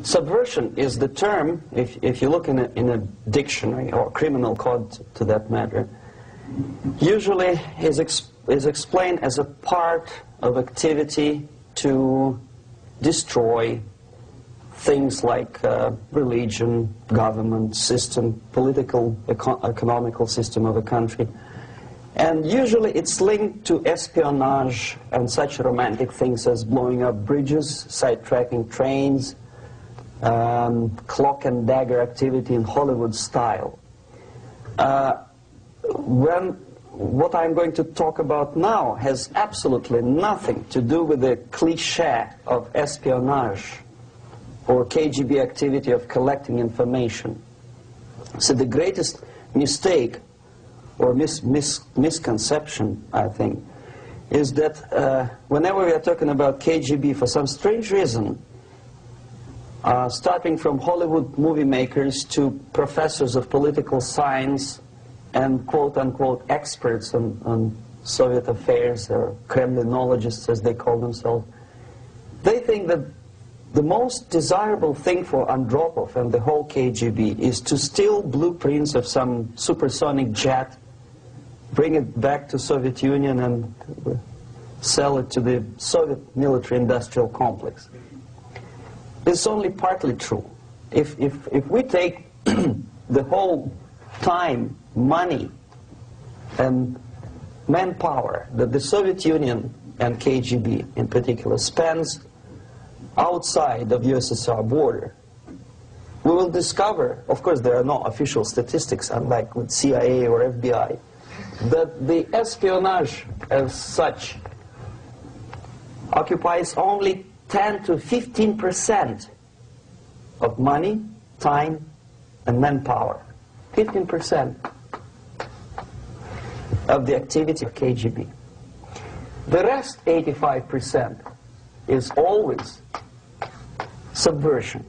Subversion is the term, if you look in a dictionary or criminal code to that matter, usually is explained as a part of activity to destroy things like religion, government, system, political, economical system of a country. And usually it's linked to espionage and such romantic things as blowing up bridges, sidetracking trains, cloak and dagger activity in Hollywood style. What I'm going to talk about now has absolutely nothing to do with the cliché of espionage or KGB activity of collecting information. So the greatest mistake or misconception, I think, is that whenever we are talking about KGB, for some strange reason, starting from Hollywood movie makers to professors of political science and quote-unquote experts on Soviet affairs, or Kremlinologists as they call themselves, they think that the most desirable thing for Andropov and the whole KGB is to steal blueprints of some supersonic jet, bring it back to Soviet Union and sell it to the Soviet military-industrial complex. It's only partly true. If we take the whole time, money, and manpower that the Soviet Union and KGB in particular spends outside of USSR border, we will discover, of course there are no official statistics unlike with CIA or FBI, that the espionage as such occupies only 10 to 15% of money, time, and manpower. 15% of the activity of KGB. The rest, 85%, is always subversion.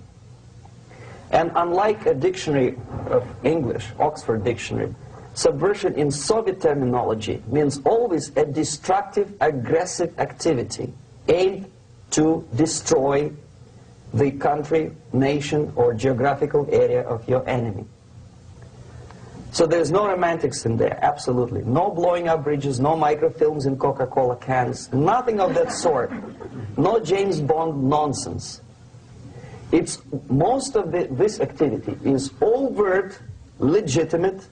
And unlike a dictionary of English, Oxford Dictionary, subversion in Soviet terminology means always a destructive, aggressive activity aimed to destroy the country, nation, or geographical area of your enemy. So there's no romantics in there, absolutely. No blowing up bridges, no microfilms in Coca-Cola cans, nothing of that sort. No James Bond nonsense. It's most of this activity is overt, legitimate,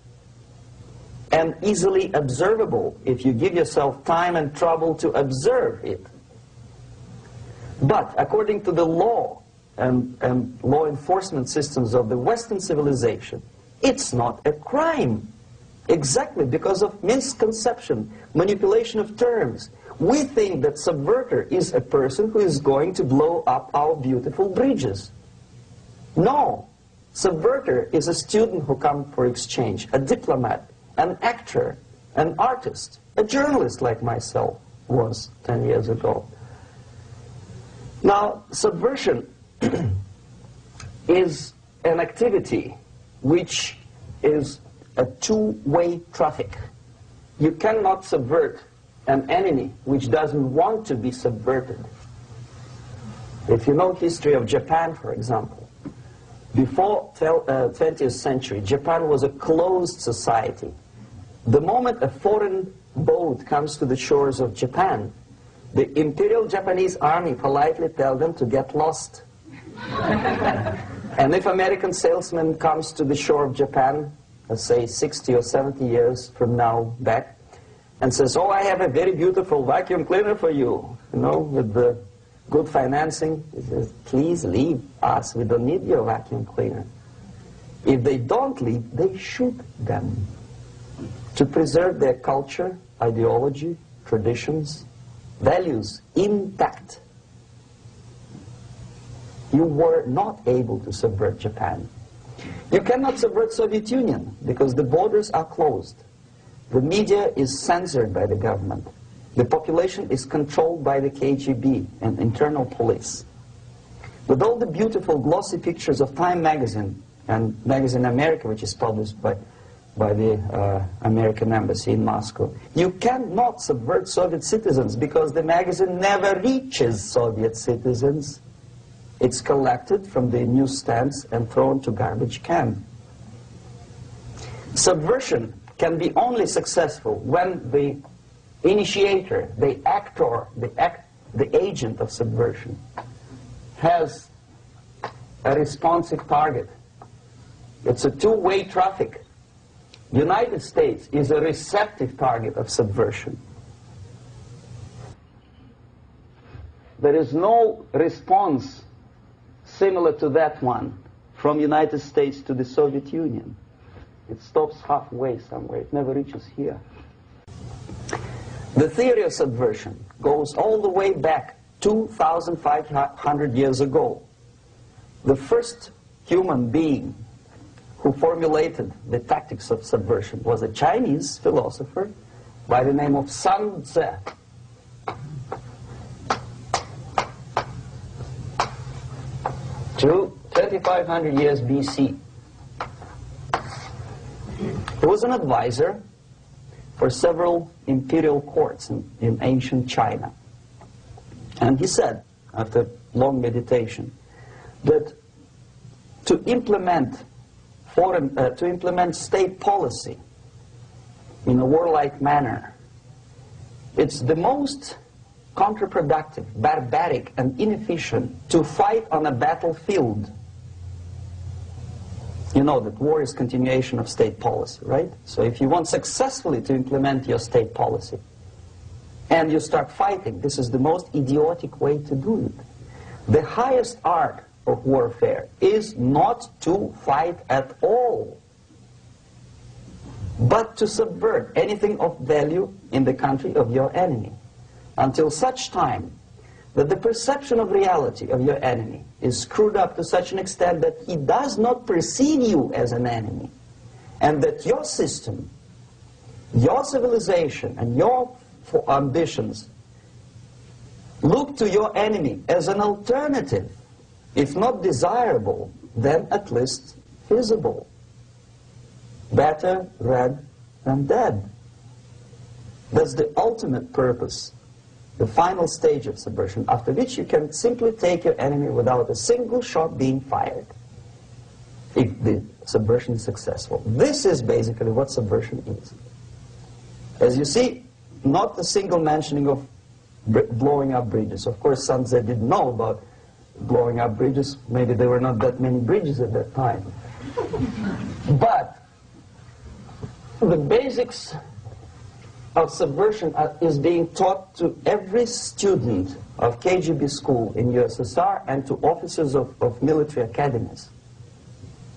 and easily observable if you give yourself time and trouble to observe it. But according to the law and law enforcement systems of the Western civilization, it's not a crime. Exactly because of misconception, manipulation of terms. We think that subverter is a person who is going to blow up our beautiful bridges. No. Subverter is a student who comes for exchange, a diplomat, an actor, an artist, a journalist like myself was 10 years ago. Now, subversion is an activity which is a two-way traffic. You cannot subvert an enemy which doesn't want to be subverted. If you know history of Japan, for example, before 20th century, Japan was a closed society. The moment a foreign boat comes to the shores of Japan, the Imperial Japanese Army politely tells them to get lost. And if American salesman comes to the shore of Japan, let's say 60 or 70 years from now back, and says, oh, I have a very beautiful vacuum cleaner for you, with the good financing, he says, please leave us, we don't need your vacuum cleaner. If they don't leave, they shoot them to preserve their culture, ideology, traditions, values intact. You were not able to subvert Japan. You cannot subvert Soviet Union because the borders are closed. The media is censored by the government. The population is controlled by the KGB and internal police. With all the beautiful glossy pictures of Time magazine and Magazine America, which is published by the American embassy in Moscow, you cannot subvert Soviet citizens because the magazine never reaches Soviet citizens. It's collected from the newsstands and thrown to garbage can. Subversion can be only successful when the initiator, the actor, the agent of subversion has a responsive target. It's a two-way traffic. United States is a receptive target of subversion. There is no response similar to that one from United States to the Soviet Union. It stops halfway somewhere. It never reaches here. The theory of subversion goes all the way back 2,500 years ago. The first human being who formulated the tactics of subversion was a Chinese philosopher by the name of Sun Tzu. To 2,500 years BC. He was an advisor for several imperial courts in ancient China. And he said, after long meditation, that to implement state policy in a warlike manner, it's the most counterproductive, barbaric, and inefficient to fight on a battlefield. You know that war is continuation of state policy, right? So if you want successfully to implement your state policy, and you start fighting, this is the most idiotic way to do it. The highest art of warfare is not to fight at all, but to subvert anything of value in the country of your enemy, until such time that the perception of reality of your enemy is screwed up to such an extent that he does not perceive you as an enemy, and that your system, your civilization, and your ambitions look to your enemy as an alternative, if not desirable, then at least feasible. Better red than dead. That's the ultimate purpose, the final stage of subversion, after which you can simply take your enemy without a single shot being fired, if the subversion is successful. This is basically what subversion is. As you see, not a single mentioning of blowing up bridges. Of course, Sun Tzu didn't know about blowing up bridges. Maybe there were not that many bridges at that time. But the basics of subversion is being taught to every student of KGB school in USSR and to officers of military academies.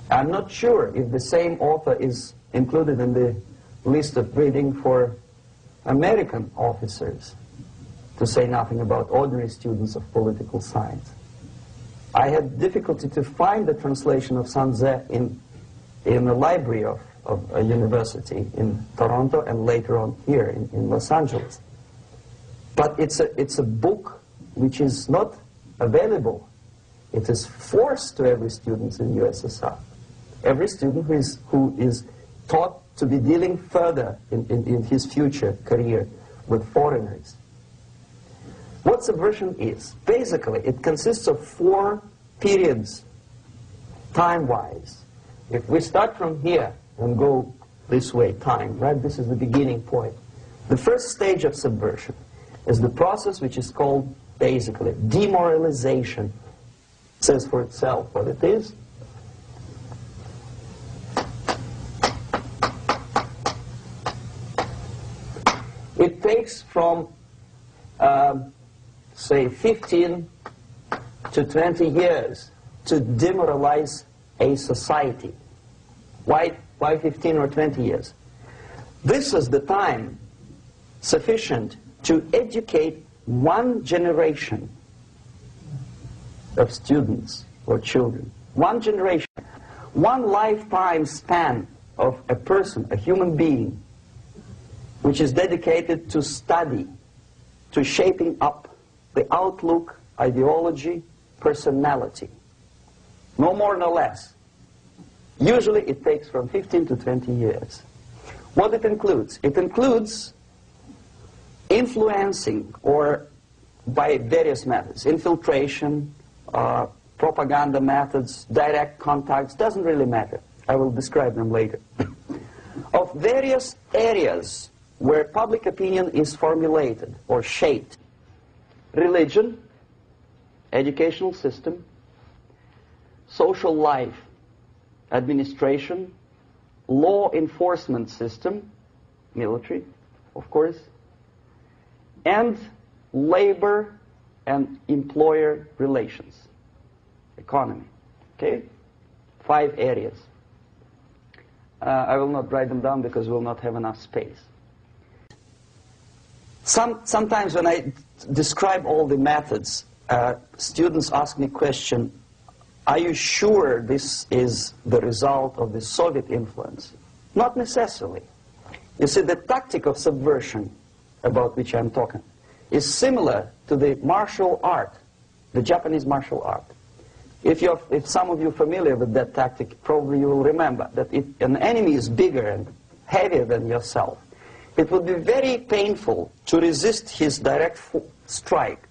I'm not sure if the same author is included in the list of reading for American officers, to say nothing about ordinary students of political science. I had difficulty to find the translation of Sun Tzu in the library of a university in Toronto and later on here in Los Angeles. But it's a book which is not available. It is forced to every student in USSR. Every student who is taught to be dealing further in his future career with foreigners. What subversion is? Basically, it consists of 4 periods, time-wise. If we start from here and go this way, time, right? This is the beginning point. The first stage of subversion is the process which is called, basically, demoralization. It says for itself what it is. It takes from, say, 15 to 20 years to demoralize a society. Why 15 or 20 years? This is the time sufficient to educate one generation of students or children. One generation, one lifetime span of a person, a human being, which is dedicated to study, to shaping up the outlook, ideology, personality. No more, no less. Usually it takes from 15 to 20 years. What it includes? It includes influencing, or by various methods, infiltration, propaganda methods, direct contacts, doesn't really matter. I will describe them later. Of various areas where public opinion is formulated or shaped. Religion, educational system, social life, administration, law enforcement system, military, of course, and labor and employer relations, economy. Okay? 5 areas. I will not write them down because we will not have enough space. Sometimes when I describe all the methods, students ask me question, are you sure this is the result of the Soviet influence? Not necessarily. You see, the tactic of subversion, about which I'm talking, is similar to the martial art, the Japanese martial art. If some of you are familiar with that tactic, probably you will remember that if an enemy is bigger and heavier than yourself, it would be very painful to resist his direct strike